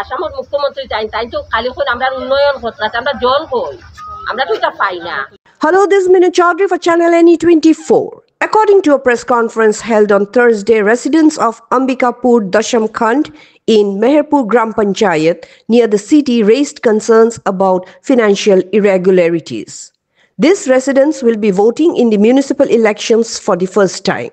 আসামের মুখ্যমন্ত্রী তাই তো খালি কই আমরা উন্নয়ন করতে আমরা জল কই আমরা তো এটা পাই না। Hello, this is Mina Chaudhary for Channel NE24. According to a press conference held on Thursday, residents of Ambikapur Dasham Khand in Meherpur Gram Panchayat near the city raised concerns about financial irregularities. These residents will be voting in the municipal elections for the first time.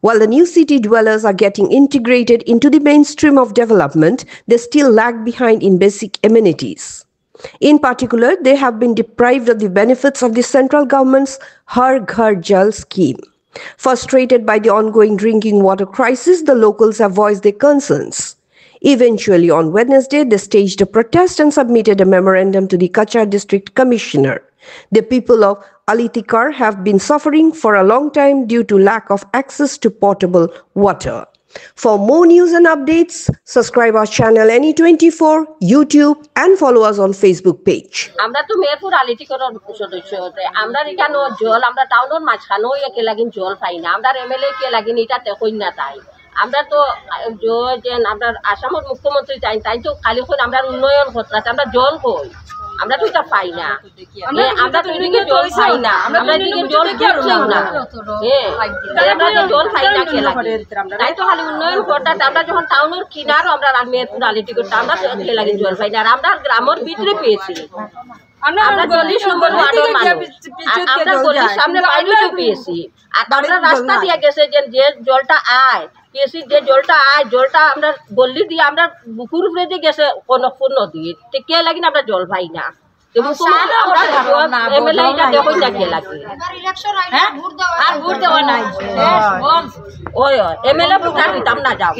While the new city dwellers are getting integrated into the mainstream of development, they still lag behind in basic amenities. In particular, they have been deprived of the benefits of the central government's Har Ghar Jal scheme. Frustrated by the ongoing drinking water crisis, the locals have voiced their concerns. Eventually, on Wednesday, they staged a protest and submitted a memorandum to the Kachar District Commissioner. The people of Alitikar have been suffering for a long time due to lack of access to potable water. For more news and updates, subscribe our channel NE24, YouTube, and follow us on Facebook page. আমরা তো মেহেরপুর আলিটিকরের সদস্য আমরা এখানে জল আমরা টাউনের মাঝখানেও একে লাগিন জল পাই না আমরা এমএলএ কে লাগিন এটা দেখই না তাই আমরা তো যে আমরা আসামের মুখ্যমন্ত্রী তাই তো খালি কই আমরা উন্নয়ন করতে আমরা জল কই আমরা তো এটা পাই না আমরা তো এদিকে জল পাই না আমরা এদিকে জল পাচ্ছি না আমরা জল পাই না কে লাগে তাই তো খালি উন্নয়ন করতে আমরা যখন টাউনের কিনারও আমরা মেহেরপুর আলিটিকর আমরা কে লাগে জল পাই না আর আমরা গ্রামের ভিতরে পেয়েছি আমরা 40 নম্বর ওয়ার্ডের মানুষ আমরা গলির সামনে বাইরেও পেয়েছি আর আমরা রাস্তা দিয়ে গেছে যে জলটা আয় পেয়েছি যে জলটা আয় জলটা আমরা গলি দিয়ে আমরা বুকুর উপরে দিয়ে গেছে কনকপুর নদী কে লাগি না আমরা জল পাই না এমএলএ এটা দেখই না কে লাগে আর ভোট দেওয়া নাই ওই এমএলএ ভোটার দিতাম না যাও।